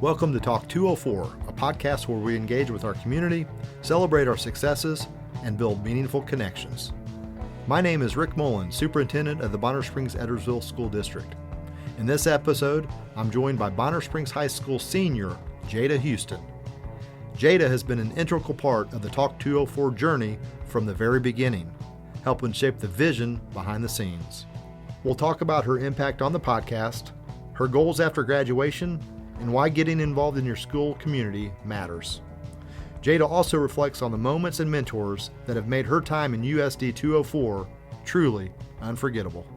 Welcome to Talk 204, a podcast where we engage with our community, celebrate our successes, and build meaningful connections. My name is Rick Moulin, Superintendent of the Bonner Springs-Edwardsville School District. In this episode, I'm joined by Bonner Springs High School senior, Jada Houston. Jada has been an integral part of the Talk 204 journey from the very beginning, helping shape the vision behind the scenes. We'll talk about her impact on the podcast, her goals after graduation, and why getting involved in your school community matters. Jada also reflects on the moments and mentors that have made her time in USD 204 truly unforgettable.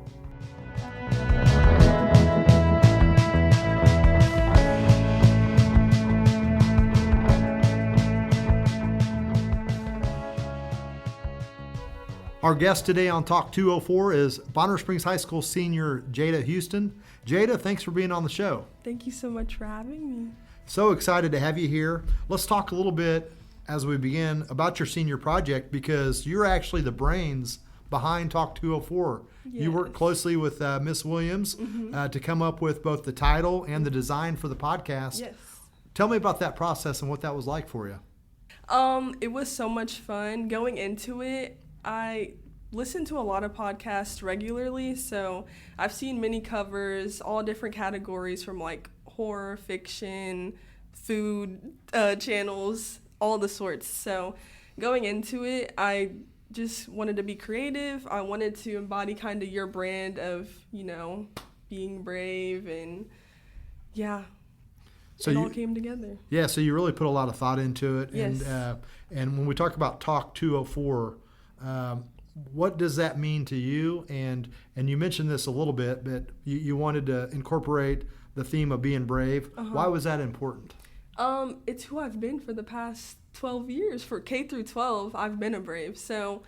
Our guest today on Talk 204 is Bonner Springs High School senior Jada Houston. Jada, thanks for being on the show. Thank you so much for having me. So excited to have you here. Let's talk a little bit as we begin about your senior project, because you're actually the brains behind Talk 204. Yes. You work closely with Miss Williams to come up with both the title and the design for the podcast. Yes. Tell me about that process and what that was like for you. It was so much fun. Going into it, I listen to a lot of podcasts regularly, so I've seen many covers, all different categories from like horror, fiction, food channels, all the sorts. So going into it, I just wanted to be creative. I wanted to embody kind of your brand of, being brave, and so it all came together. Yeah, so you really put a lot of thought into it. Yes. And when we talk about Talk 204, what does that mean to you? And you mentioned this a little bit, but you wanted to incorporate the theme of being brave. Why was that important? It's who I've been for the past 12 years. For K through 12, I've been a brave. So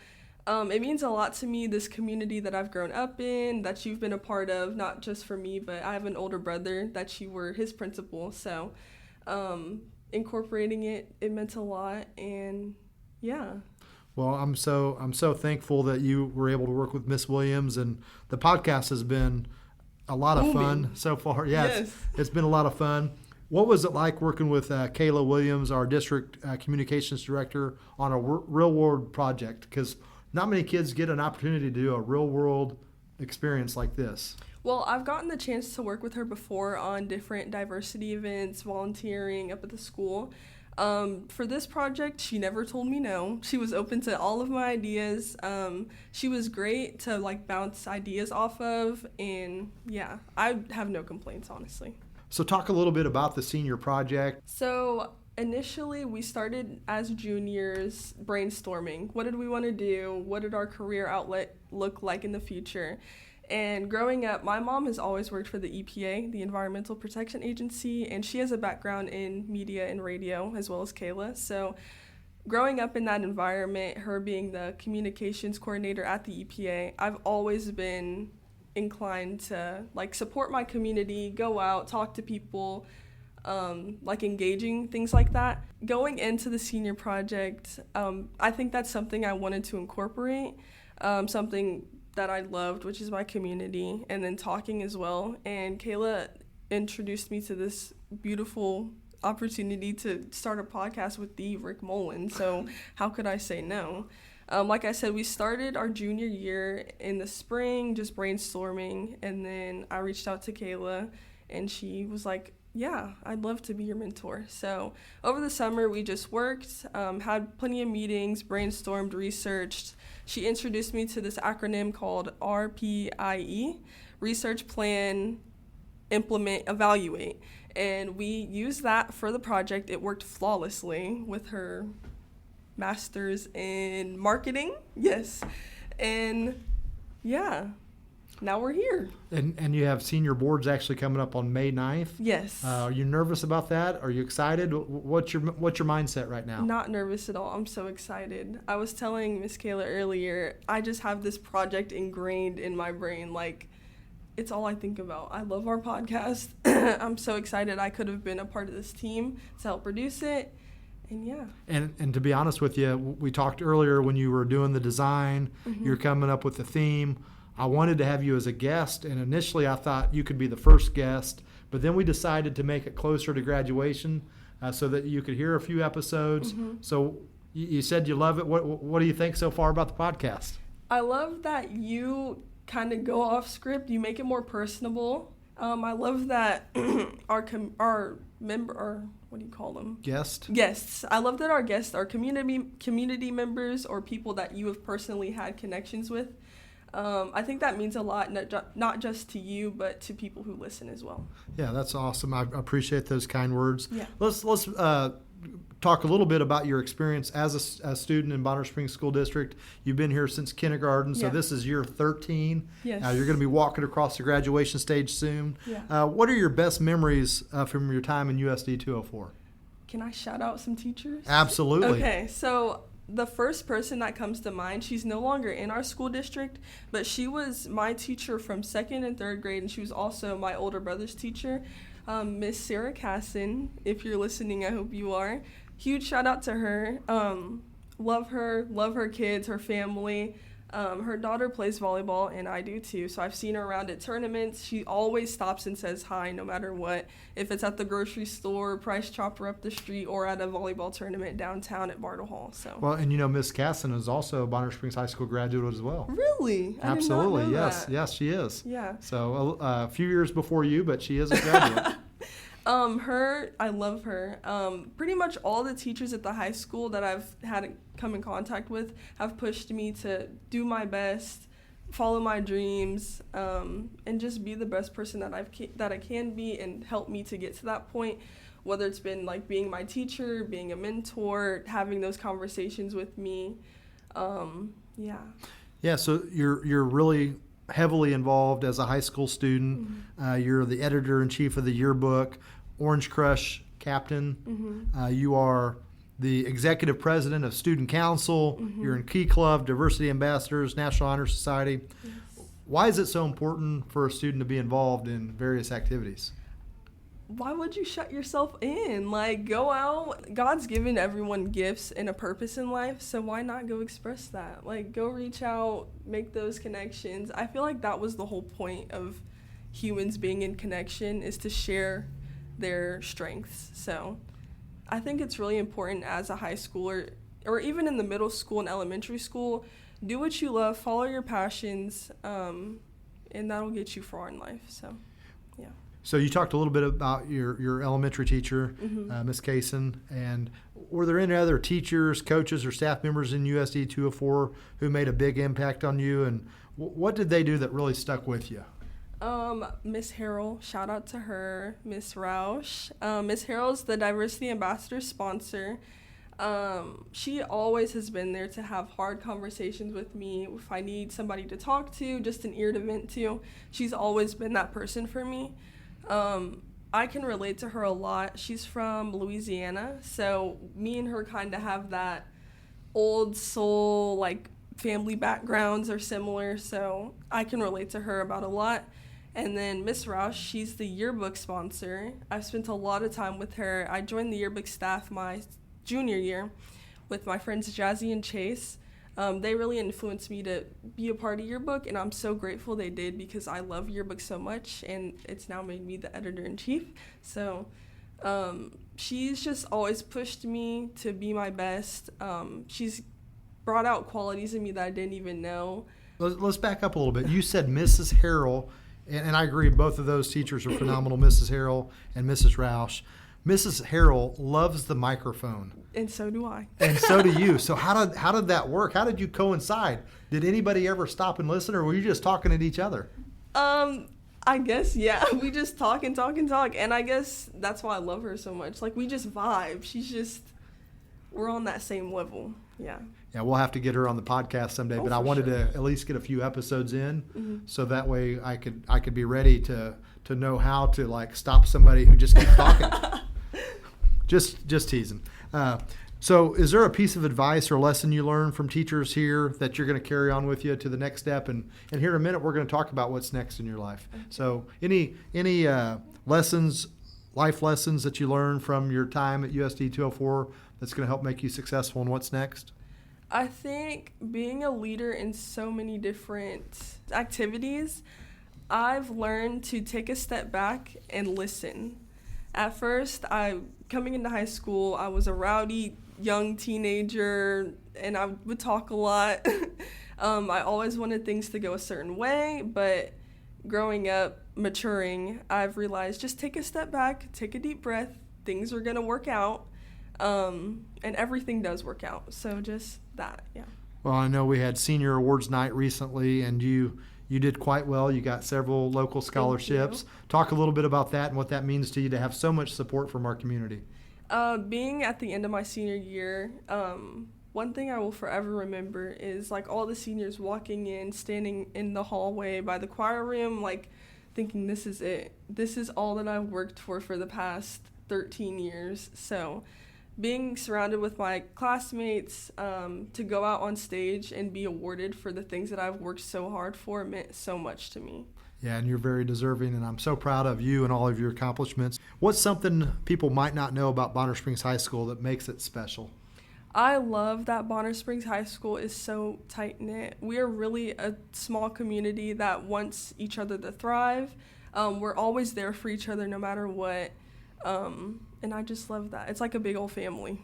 it means a lot to me, this community that I've grown up in, that you've been a part of, not just for me, but I have an older brother that you were his principal. So incorporating it meant a lot, and yeah. Well, I'm so thankful that you were able to work with Miss Williams, and the podcast has been a lot of fun so far. Yes. It's been a lot of fun. What was it like working with Kayla Williams, our district communications director, on a real-world project? Because not many kids get an opportunity to do a real-world experience like this. Well, I've gotten the chance to work with her before on different diversity events, volunteering up at the school. For this project, she never told me no. She was open to all of my ideas. She was great to bounce ideas off of, and I have no complaints, honestly. So talk a little bit about the senior project. So initially we started as juniors brainstorming. What did we want to do? What did our career outlet look like in the future? And growing up, my mom has always worked for the EPA, the Environmental Protection Agency, and she has a background in media and radio, as well as Kayla. So growing up in that environment, her being the communications coordinator at the EPA, I've always been inclined to support my community, go out, talk to people, engaging, things like that. Going into the senior project, I think that's something I wanted to incorporate, something that I loved, which is my community, and then talking as well. And Kayla introduced me to this beautiful opportunity to start a podcast with the Rick Moulin, so how could I say no? Like I said, we started our junior year in the spring, just brainstorming, and then I reached out to Kayla, and she was like, yeah, I'd love to be your mentor. So over the summer, we just worked, had plenty of meetings, brainstormed, researched. She introduced me to this acronym called RPIE, Research, Plan, Implement, Evaluate. And we used that for the project. It worked flawlessly with her master's in marketing. Yes. And now we're here. And you have senior boards actually coming up on May 9th. Yes. Are you nervous about that? Are you excited? What's your mindset right now? Not nervous at all. I'm so excited. I was telling Miss Kayla earlier, I just have this project ingrained in my brain. It's all I think about. I love our podcast. I'm so excited I could have been a part of this team to help produce it. And to be honest with you, we talked earlier when you were doing the design, you're coming up with the theme. I wanted to have you as a guest, and initially I thought you could be the first guest, but then we decided to make it closer to graduation so that you could hear a few episodes. So you said you love it. What do you think so far about the podcast? I love that you kind of go off script. You make it more personable. I love that our member, or what do you call them? Guests. I love that our guests are community members or people that you have personally had connections with. I think that means a lot, not just to you, but to people who listen as well. Yeah, that's awesome. I appreciate those kind words. Yeah. Let's talk a little bit about your experience as a student in Bonner Springs School District. You've been here since kindergarten, so this is year 13. Yes. You're going to be walking across the graduation stage soon. Yeah. What are your best memories from your time in USD 204? Can I shout out some teachers? Absolutely. Okay, so the first person that comes to mind, she's no longer in our school district, but she was my teacher from 2nd and 3rd grade, and she was also my older brother's teacher, Miss Sarah Casson. If you're listening, I hope you are. Huge shout out to her. Love her kids, her family. Her daughter plays volleyball, and I do too, so I've seen her around at tournaments. She always stops and says hi no matter what, if it's at the grocery store, Price Chopper up the street, or at a volleyball tournament downtown at Bartle Hall. So. Well, and Miss Casson is also a Bonner Springs High School graduate as well. Really? Absolutely, I did not know yes. that. Yes, she is. Yeah. So a few years before you, but she is a graduate. I love her. Pretty much all the teachers at the high school that I've had come in contact with have pushed me to do my best, follow my dreams, and just be the best person that I can be, and help me to get to that point. Whether it's been like being my teacher, being a mentor, having those conversations with me, yeah. Yeah. So you're really heavily involved as a high school student. You're the editor-in-chief of the yearbook, Orange Crush captain. You are the executive president of Student Council. You're in Key Club, Diversity Ambassadors, National Honor Society. Yes. Why is it so important for a student to be involved in various activities? Why would you shut yourself in? Like, go out. God's given everyone gifts and a purpose in life, so why not go express that? Like, go reach out, make those connections. I feel like that was the whole point of humans being in connection, is to share their strengths. So I think it's really important as a high schooler, or even in the middle school and elementary school, do what you love, follow your passions, and that'll get you far in life. So, yeah. So you talked a little bit about your elementary teacher, Miss Casson, and were there any other teachers, coaches, or staff members in USD 204 who made a big impact on you, and what did they do that really stuck with you? Miss Harrell, shout out to her. Miss Roush. Miss Harrell's the Diversity Ambassador sponsor. She always has been there to have hard conversations with me. If I need somebody to talk to, just an ear to vent to, she's always been that person for me. I can relate to her a lot. She's from Louisiana, so me and her kind of have that old soul, like, family backgrounds are similar, so I can relate to her about a lot. And then Miss Roush, she's the yearbook sponsor. I've spent a lot of time with her. I joined the yearbook staff my junior year with my friends Jazzy and Chase. They really influenced me to be a part of yearbook, and I'm so grateful they did, because I love yearbook so much, and it's now made me the editor-in-chief. So she's just always pushed me to be my best. She's brought out qualities in me that I didn't even know. Let's back up a little bit. You said Mrs. Harrell, and I agree, both of those teachers are phenomenal, Mrs. Harrell and Mrs. Roush. Mrs. Harrell loves the microphone. And so do I. And so do you. So how did that work? How did you coincide? Did anybody ever stop and listen, or were you just talking at each other? I guess, yeah. We just talk and talk and talk. And I guess that's why I love her so much. Like, we just vibe. We're on that same level. Yeah. Yeah, we'll have to get her on the podcast someday, but I wanted to at least get a few episodes in, so that way I could be ready to know how to, like, stop somebody who just keeps talking. Just teasing. So is there a piece of advice or lesson you learned from teachers here that you're going to carry on with you to the next step? And here in a minute, we're going to talk about what's next in your life. Okay. So any lessons, life lessons that you learned from your time at USD 204 that's going to help make you successful in what's next? I think being a leader in so many different activities, I've learned to take a step back and listen. At first, coming into high school, I was a rowdy young teenager, and I would talk a lot. I always wanted things to go a certain way, but growing up, maturing, I've realized just take a step back, take a deep breath, things are going to work out, and everything does work out. So just that, yeah. Well, I know we had senior awards night recently, and you did quite well. You got several local scholarships. Talk a little bit about that and what that means to you to have so much support from our community. Being at the end of my senior year, one thing I will forever remember is like all the seniors walking in, standing in the hallway by the choir room, like thinking this is it. This is all that I've worked for the past 13 years. So being surrounded with my classmates, to go out on stage and be awarded for the things that I've worked so hard for meant so much to me. Yeah, and you're very deserving, and I'm so proud of you and all of your accomplishments. What's something people might not know about Bonner Springs High School that makes it special? I love that Bonner Springs High School is so tight-knit. We are really a small community that wants each other to thrive. We're always there for each other no matter what. And I just love that. It's like a big old family.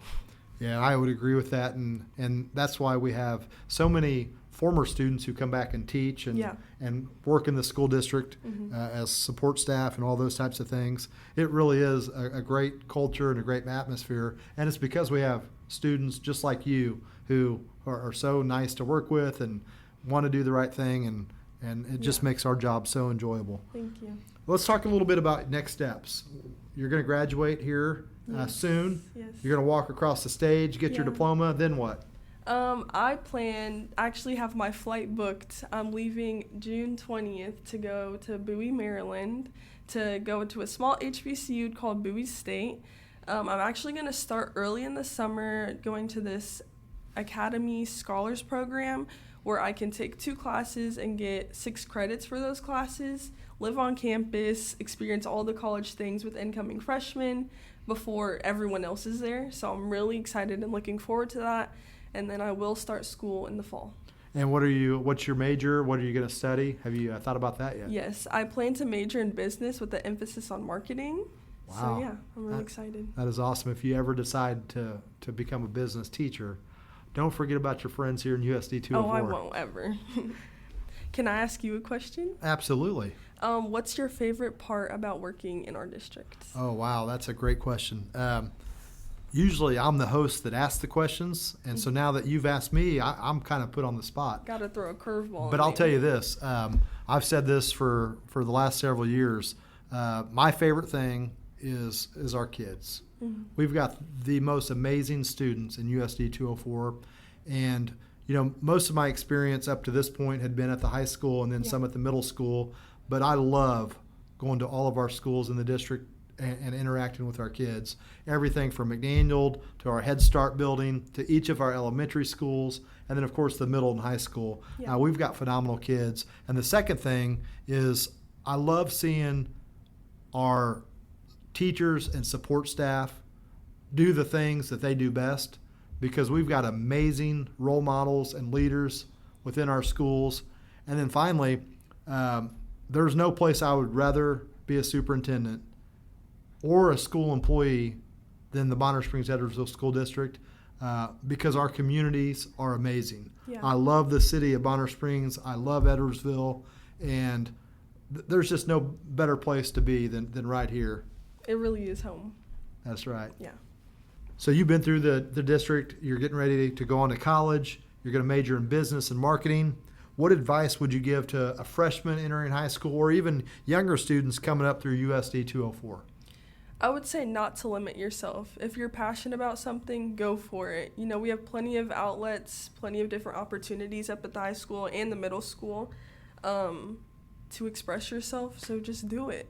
Yeah, I would agree with that, and that's why we have so many former students who come back and teach and work in the school district as support staff and all those types of things. It really is a great culture and a great atmosphere, and it's because we have students just like you who are so nice to work with and want to do the right thing, and it just makes our job so enjoyable. Thank you. Let's talk a little bit about next steps. You're going to graduate here soon. Yes. You're going to walk across the stage, get your diploma, then what? I actually have my flight booked. I'm leaving June 20th to go to Bowie, Maryland, to go to a small HBCU called Bowie State. I'm actually going to start early in the summer going to this Academy Scholars Program where I can take 2 classes and get 6 credits for those classes, live on campus, experience all the college things with incoming freshmen before everyone else is there. So I'm really excited and looking forward to that. And then I will start school in the fall. And what's your major? What are you going to study? Have you thought about that yet? Yes, I plan to major in business with an emphasis on marketing. Wow. So yeah, I'm really excited. That is awesome. If you ever decide to become a business teacher, don't forget about your friends here in USD 204. Oh, I won't ever. Can I ask you a question? Absolutely. What's your favorite part about working in our district? Oh, wow. That's a great question. Usually I'm the host that asks the questions, and so now that you've asked me, I'm kind of put on the spot. Got to throw a curveball. But I'll tell you this. I've said this for the last several years. My favorite thing is our kids. Mm-hmm. We've got the most amazing students in USD 204, and most of my experience up to this point had been at the high school and then some at the middle school, but I love going to all of our schools in the district and interacting with our kids. Everything from McDaniel to our Head Start building to each of our elementary schools, and then of course the middle and high school. Yeah. We've got phenomenal kids. And the second thing is I love seeing our teachers and support staff do the things that they do best, because we've got amazing role models and leaders within our schools. And then finally, there's no place I would rather be a superintendent or a school employee than the Bonner Springs Edwardsville School District, because our communities are amazing. Yeah. I love the city of Bonner Springs. I love Edwardsville, and there's just no better place to be than right here. It really is home. That's right. Yeah. So you've been through the district. You're getting ready to go on to college. You're going to major in business and marketing. What advice would you give to a freshman entering high school or even younger students coming up through USD 204? I would say not to limit yourself. If you're passionate about something, go for it. We have plenty of outlets, plenty of different opportunities up at the high school and the middle school to express yourself. So just do it.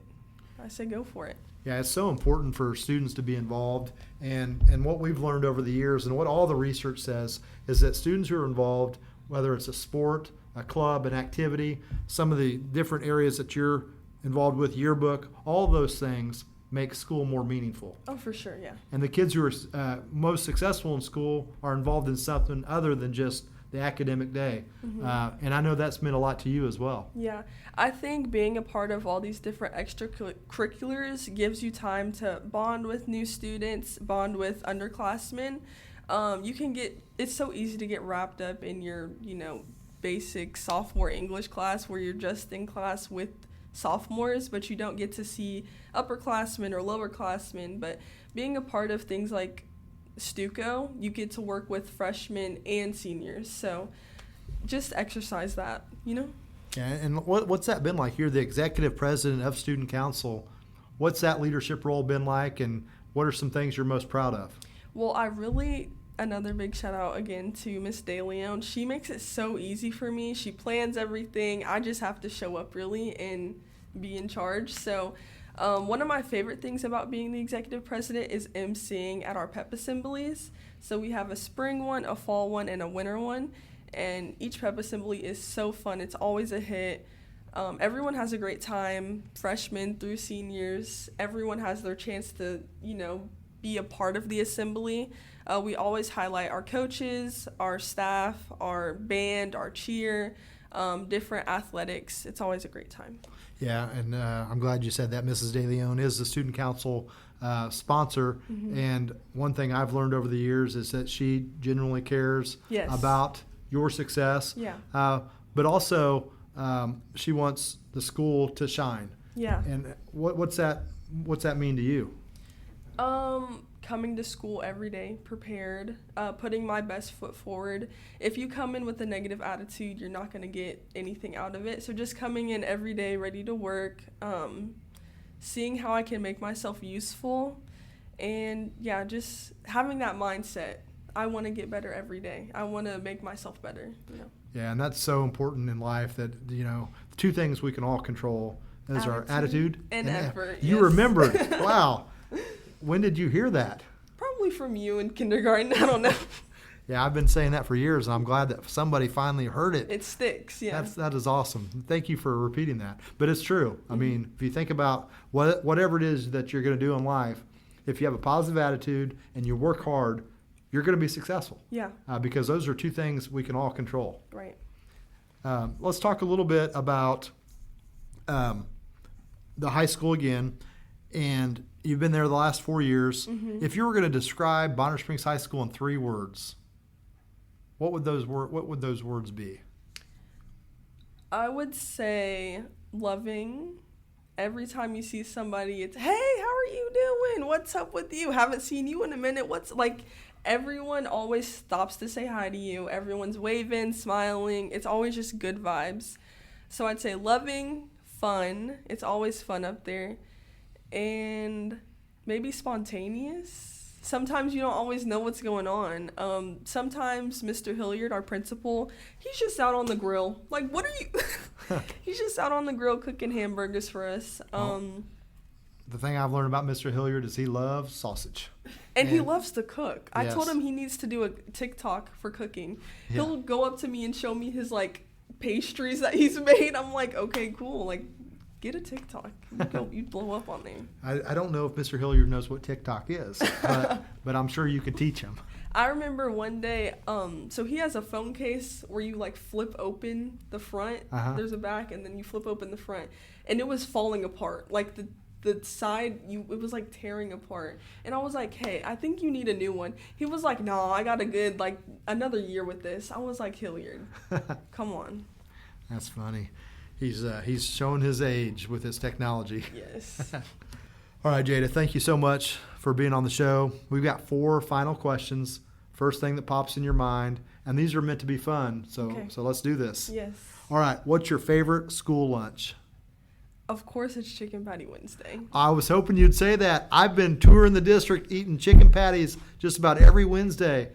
I say go for it. Yeah, it's so important for students to be involved. And what we've learned over the years and what all the research says is that students who are involved, whether it's a sport, a club, an activity, some of the different areas that you're involved with, yearbook, all those things make school more meaningful. Oh, for sure, yeah. And the kids who are most successful in school are involved in something other than just the academic day. Mm-hmm. And I know that's meant a lot to you as well. Yeah, I think being a part of all these different extracurriculars gives you time to bond with new students, bond with underclassmen. It's so easy to get wrapped up in your, basic sophomore English class where you're just in class with sophomores, but you don't get to see upperclassmen or lowerclassmen. But being a part of things like Stuco, you get to work with freshmen and seniors. So just exercise that, Yeah, and what's that been like? You're the executive president of Student Council. What's that leadership role been like, and what are some things you're most proud of? Well, another big shout out again to Miss DeLeon. She makes it so easy for me. She plans everything. I just have to show up really and be in charge. So one of my favorite things about being the executive president is emceeing at our pep assemblies. So we have a spring one, a fall one, and a winter one. And each pep assembly is so fun. It's always a hit. Everyone has a great time, freshmen through seniors. Everyone has their chance to, be a part of the assembly. We always highlight our coaches, our staff, our band, our cheer, different athletics. It's always a great time. Yeah, and I'm glad you said that. Mrs. DeLeon is the Student Council sponsor, and one thing I've learned over the years is that she genuinely cares about your success. Yeah. But also, she wants the school to shine. Yeah. And what's that mean to you? Coming to school every day prepared, putting my best foot forward. If you come in with a negative attitude, you're not going to get anything out of it. So just coming in every day ready to work, seeing how I can make myself useful, and just having that mindset. I want to get better every day. I want to make myself better. Yeah, and that's so important in life that, two things we can all control is our attitude and effort. You remembered. Wow. When did you hear that? Probably from you in kindergarten. I don't know. Yeah, I've been saying that for years, and I'm glad that somebody finally heard it. It sticks, yeah. That is awesome. Thank you for repeating that. But it's true. I mean, if you think about whatever it is that you're going to do in life, if you have a positive attitude and you work hard, you're going to be successful. Yeah. Because those are two things we can all control. Right. Let's talk a little bit about the high school again. And you've been there the last 4 years. If you were going to describe Bonner Springs High School in 3 words, what would those words be? I would say loving. Every time you see somebody, it's, hey, how are you doing? What's up with you? Haven't seen you in a minute. Everyone always stops to say hi to you. Everyone's waving, smiling. It's always just good vibes. So I'd say loving, fun. It's always fun up there. And maybe spontaneous. Sometimes you don't always know what's going on. Sometimes Mr. Hilliard, our principal, he's just out on the grill. What are you? He's just out on the grill cooking hamburgers for us. The thing I've learned about Mr. Hilliard is he loves sausage. And he loves to cook. I Yes. told him he needs to do a TikTok for cooking. He'll go up to me and show me his pastries that he's made. I'm like, okay, cool. Get a TikTok. You'd blow up on there. I don't know if Mr. Hilliard knows what TikTok is, but I'm sure you could teach him. I remember one day, so he has a phone case where you flip open the front. There's a back, and then you flip open the front, and it was falling apart. The side, it was tearing apart. And I was like, hey, I think you need a new one. He was like, no, I got a good another year with this. I was like, Hilliard, come on. That's funny. He's showing his age with his technology. Yes. All right, Jada, thank you so much for being on the show. We've got 4 final questions. First thing that pops in your mind, and these are meant to be fun, so let's do this. Yes. All right, what's your favorite school lunch? Of course, it's Chicken Patty Wednesday. I was hoping you'd say that. I've been touring the district eating chicken patties just about every Wednesday.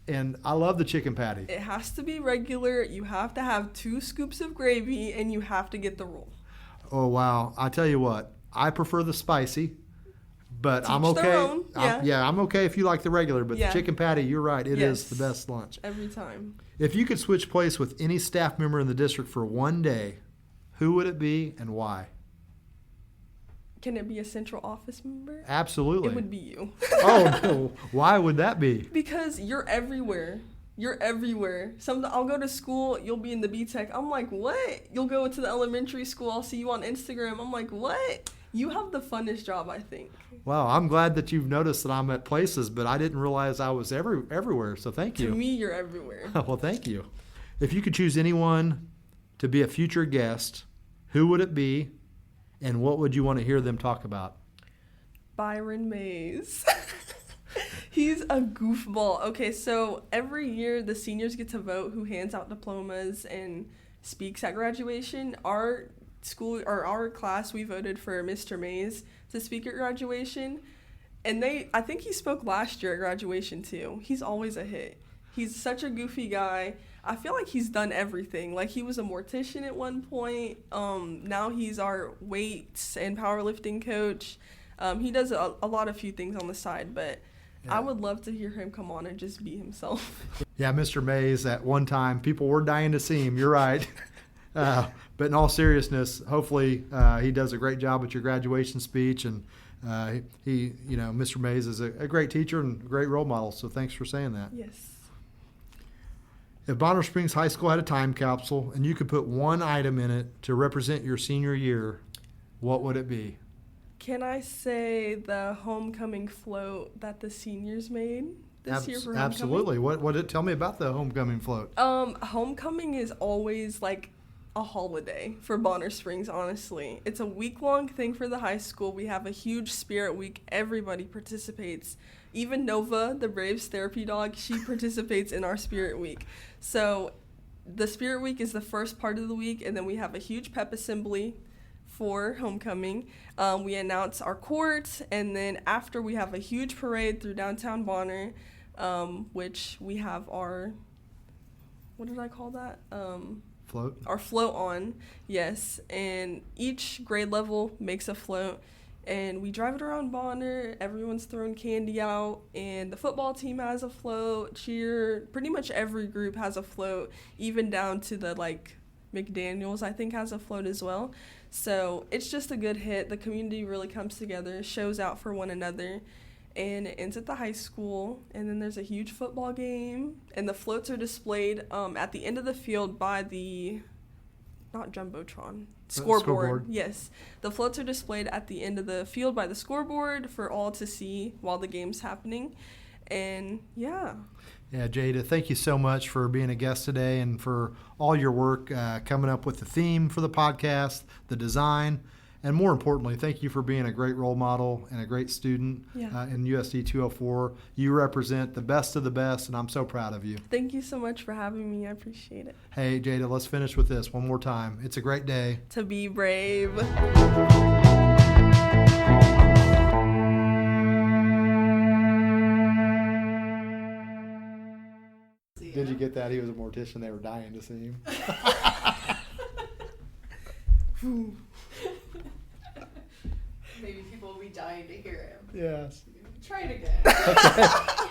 And I love the chicken patty. It has to be regular. You have to have 2 scoops of gravy, and you have to get the roll. Oh, wow. I tell you what, I prefer the spicy, but I'm Teach okay. their own. Yeah. I'm okay if you like the regular, but the chicken patty, you're right, it is the best lunch. Every time. If you could switch place with any staff member in the district for one day, who would it be and why? Can it be a central office member? Absolutely. It would be you. Oh, no. Why would that be? Because you're everywhere. You're everywhere. I'll go to school, you'll be in the B-Tech. I'm like, what? You'll go to the elementary school, I'll see you on Instagram. I'm like, what? You have the funnest job, I think. Wow, I'm glad that you've noticed that I'm at places, but I didn't realize I was everywhere, so thank you. To me, you're everywhere. Well, thank you. If you could choose anyone to be a future guest, who would it be, and what would you want to hear them talk about? Byron Mays. He's a goofball. Okay, so every year the seniors get to vote who hands out diplomas and speaks at graduation. Our school or our class, we voted for Mr. Mays to speak at graduation. And I think he spoke last year at graduation too. He's always a hit. He's such a goofy guy. I feel like he's done everything. Like, he was a mortician at one point. Now he's our weights and powerlifting coach. He does a lot of few things on the side, but yeah. I would love to hear him come on and just be himself. Yeah, Mr. Mays, at one time, people were dying to see him. You're right. But in all seriousness, hopefully he does a great job at your graduation speech. And Mr. Mays is a great teacher and a great role model. So thanks for saying that. Yes. If Bonner Springs High School had a time capsule and you could put one item in it to represent your senior year, what would it be? Can I say the homecoming float that the seniors made this year for homecoming? Absolutely. Tell me about the homecoming float. Homecoming is always like a holiday for Bonner Springs, honestly. It's a week-long thing for the high school. We have a huge spirit week. Everybody participates. Even Nova, the Braves therapy dog, she participates in our spirit week. So the spirit week is the first part of the week, and then we have a huge pep assembly for homecoming. We announce our court, and then after we have a huge parade through downtown Bonner, which we have our, what did I call that? Float. Our float on, yes. And each grade level makes a float, and we drive it around Bonner. Everyone's throwing candy out, and the football team has a float, cheer. Pretty much every group has a float, even down to the, McDaniels, I think, has a float as well. So it's just a good hit. The community really comes together, shows out for one another, and it ends at the high school. And then there's a huge football game, and the floats are displayed at the end of the field by the, not Jumbotron, scoreboard. Yes. The floats are displayed at the end of the field by the scoreboard for all to see while the game's happening. And yeah. Yeah, Jada, thank you so much for being a guest today and for all your work coming up with the theme for the podcast, the design, and more importantly, thank you for being a great role model and a great student in USD 204. You represent the best of the best, and I'm so proud of you. Thank you so much for having me. I appreciate it. Hey, Jada, let's finish with this one more time. It's a great day to be brave. Did you get that? He was a mortician. They were dying to see him. Maybe people will be dying to hear him. Yes. Try it again. Okay.